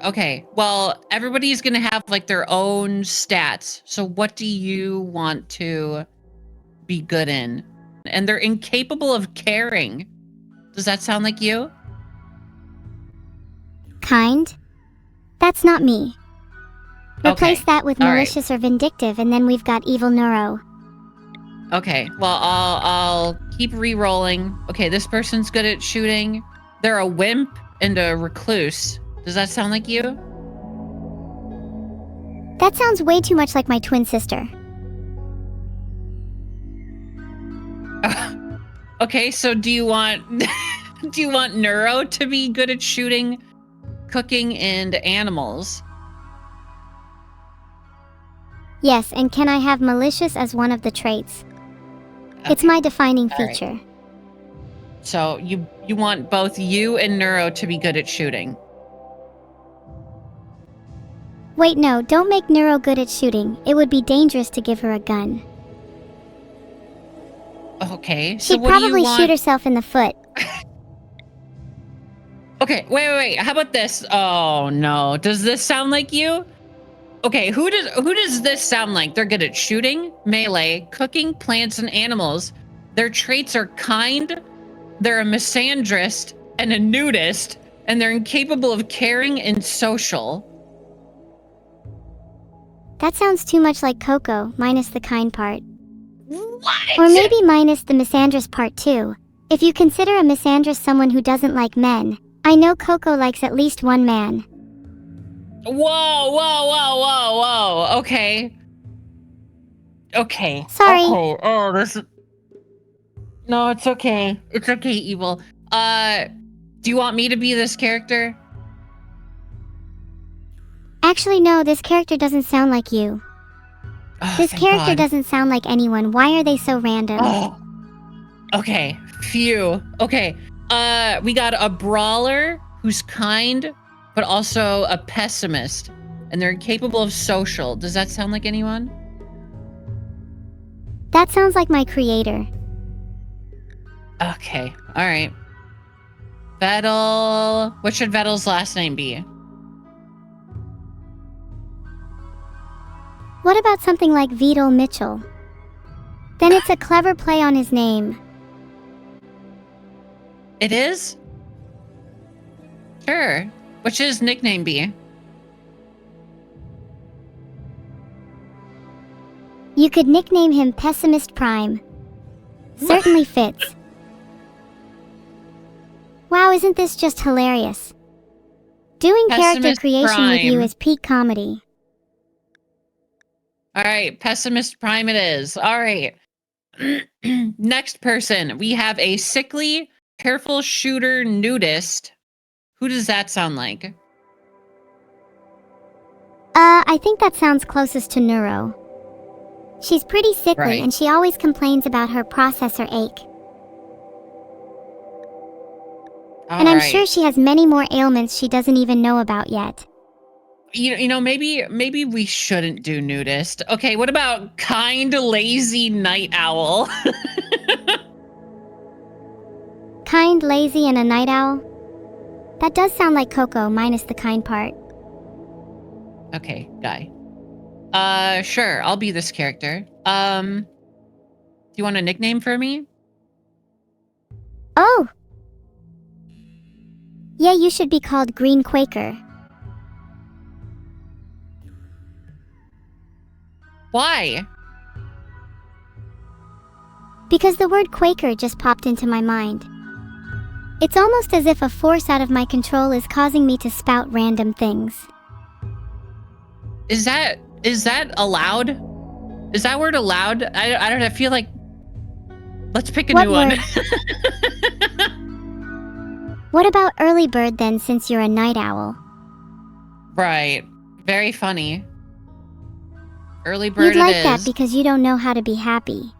Okay, well, everybody's gonna have like their own stats. So what do you want to be good in? And they're incapable of caring. Does that sound like you? Kind? That's not me. Replace that with malicious or vindictive, and then we've got evil neuro. Okay, well, I'll keep re-rolling. Okay, this person's good at shooting. They're a wimp and a recluse. Does that sound like you? That sounds way too much like my twin sister. Okay, so do you want do you want Neuro to be good at shooting, cooking, and animals? Yes, and can I have malicious as one of the traits? Okay. It's my defining feature. Right. So you want both you and Neuro to be good at shooting. Wait, no, don't make Neuro good at shooting. It would be dangerous to give her a gun. Okay, so she'd probably shoot herself in the foot. Okay, wait. How about this? Oh no, does this sound like you? Okay, who does this sound like? They're good at shooting, melee, cooking, plants, and animals. Their traits are kind, they're a misandrist and a nudist, and they're incapable of caring and social. That sounds too much like Koko, minus the kind part. What? Or maybe minus the misandrist part too. If you consider a misandrist someone who doesn't like men, I know Koko likes at least one man. Whoa. Okay. Sorry. Okay. Oh, this is... No, it's okay. It's okay, Evil. Do you want me to be this character? Actually, no, this character doesn't sound like you. Oh, this character doesn't sound like anyone. Why are they so random? Oh. Okay. Phew. Okay. We got a brawler who's kind, but also a pessimist, and they're incapable of social. Does that sound like anyone? That sounds like my creator. Okay, all right. Vedal. What should Vedal's last name be? What about something like Vedal Mitchell? Then it's a clever play on his name. It is? Sure. What should his nickname be? You could nickname him Pessimist Prime. Certainly fits. Wow, isn't this just hilarious? Doing character creation with you is peak comedy. All right, Pessimist Prime it is. All right. Next person, we have a sickly, careful shooter nudist. Who does that sound like? I think that sounds closest to Neuro. She's pretty sickly, and she always complains about her processor ache. And I'm sure she has many more ailments she doesn't even know about yet. You know, maybe we shouldn't do nudist. Okay, what about kind, lazy night owl? Kind, lazy, and a night owl? That does sound like Koko, minus the kind part. Okay, guy. Sure, I'll be this character. Do you want a nickname for me? Oh! Yeah, you should be called Green Quaker. Why? Because the word Quaker just popped into my mind. It's almost as if a force out of my control is causing me to spout random things. Is that allowed? Is that word allowed? I don't know, I feel like... Let's pick a new one. What about early bird then, since you're a night owl? Right. Very funny. Early bird You'd like that because you don't know how to be happy.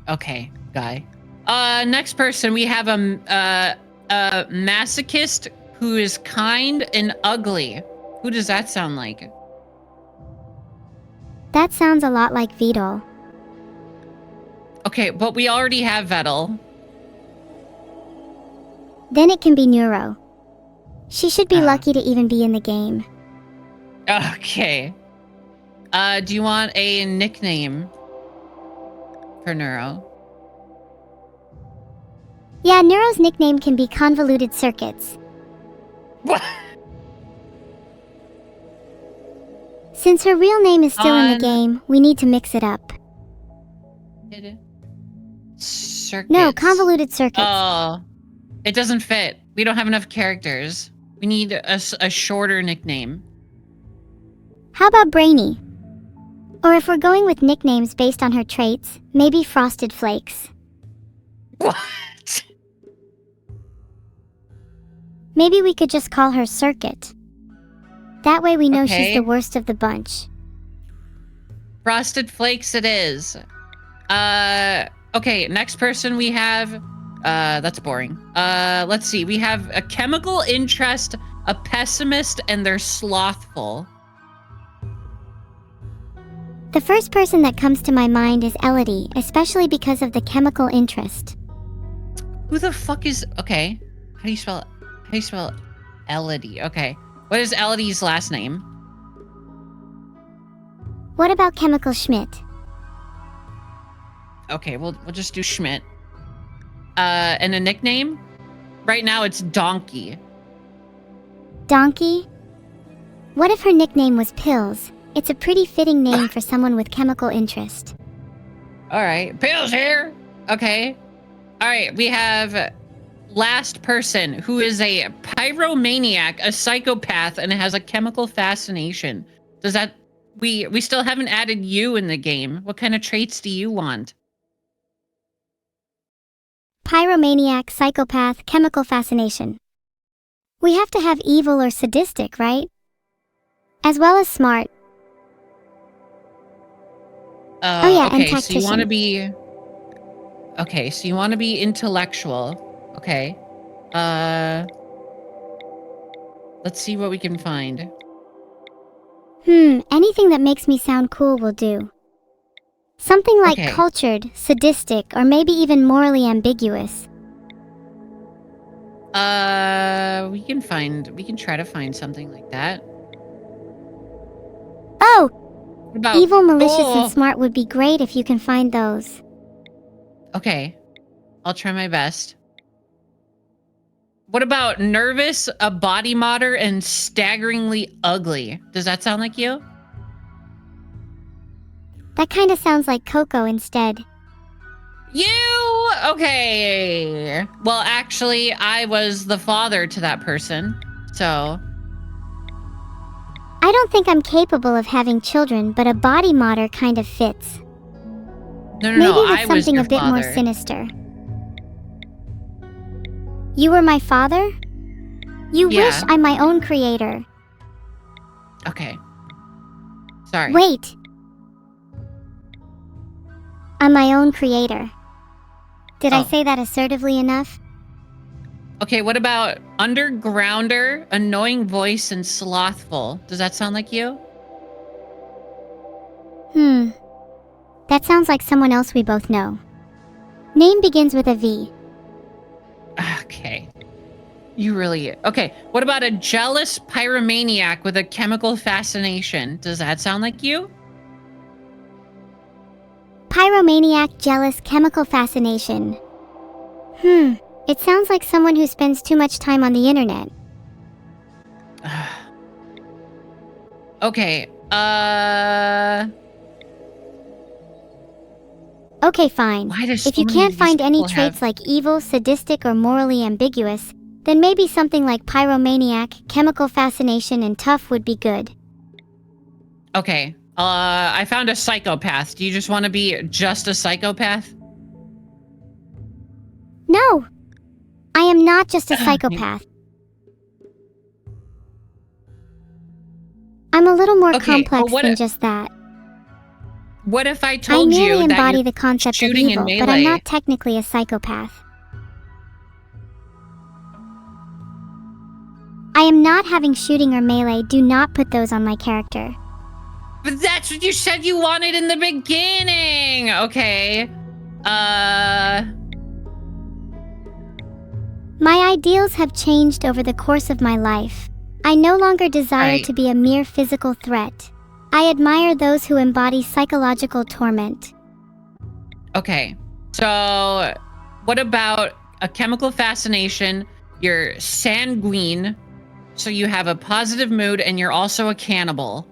Okay, guy. Next person, we have a masochist who is kind and ugly. Who does that sound like? That sounds a lot like Vedal. Okay, but we already have Vedal. Then it can be Neuro. She should be lucky to even be in the game. Okay. Do you want a nickname for Neuro? Yeah, Neuro's nickname can be Convoluted Circuits. What? Since her real name is still in the game, we need to mix it up. Circuits. No, Convoluted Circuits. Oh, it doesn't fit. We don't have enough characters. We need a shorter nickname. How about Brainy? Or if we're going with nicknames based on her traits, maybe Frosted Flakes. What? Maybe we could just call her Circuit. That way we know she's the worst of the bunch. Frosted Flakes it is. Okay, next person we have... that's boring. Let's see. We have a chemical interest, a pessimist, and they're slothful. The first person that comes to my mind is Elodie, especially because of the chemical interest. Who the fuck is... Okay. How do you spell it? How do you spell Elodie? Okay. What is Elodie's last name? What about Chemical Schmidt? Okay, we'll just do Schmidt. And a nickname? Right now it's Donkey. Donkey? What if her nickname was Pills? It's a pretty fitting name for someone with chemical interest. Alright, Pills here! Okay. Alright, we have... last person, who is a pyromaniac, a psychopath, and has a chemical fascination. Does that... We still haven't added you in the game. What kind of traits do you want? Pyromaniac, psychopath, chemical fascination. We have to have evil or sadistic, right? As well as smart. Oh yeah, okay, and tactician. so you want to be... Okay, so you want to be intellectual. Okay. Let's see what we can find. Anything that makes me sound cool will do. Something like cultured, sadistic, or maybe even morally ambiguous. We can try to find something like that. Oh! What about... Evil, malicious, and smart would be great if you can find those. Okay. I'll try my best. What about nervous, a body modder, and staggeringly ugly? Does that sound like you? That kind of sounds like Koko instead. You? Okay. Well, actually, I was the father to that person, so... I don't think I'm capable of having children, but a body modder kind of fits. No, Maybe with I was something your a bit father. more sinister. You were my father? You wish I'm my own creator. Okay. Sorry. Wait. I'm my own creator. Did I say that assertively enough? Okay, what about undergrounder, annoying voice, and slothful? Does that sound like you? That sounds like someone else we both know. Name begins with a V. Okay. You really... Okay, what about a jealous pyromaniac with a chemical fascination? Does that sound like you? Pyromaniac, jealous, chemical fascination. It sounds like someone who spends too much time on the internet. Okay, Okay, fine. If you can't find any traits like evil, sadistic, or morally ambiguous, then maybe something like pyromaniac, chemical fascination, and tough would be good. Okay, I found a psychopath. Do you just want to be just a psychopath? No! I am not just a psychopath. I'm a little more complex than just that. What if I told you that I merely embody the concept of evil, but I'm not technically a psychopath. I am not having shooting or melee. Do not put those on my character. But that's what you said you wanted in the beginning! Okay. My ideals have changed over the course of my life. I no longer desire to be a mere physical threat. I admire those who embody psychological torment. Okay, so what about a chemical fascination? You're sanguine, so you have a positive mood and you're also a cannibal.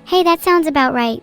Hey, that sounds about right.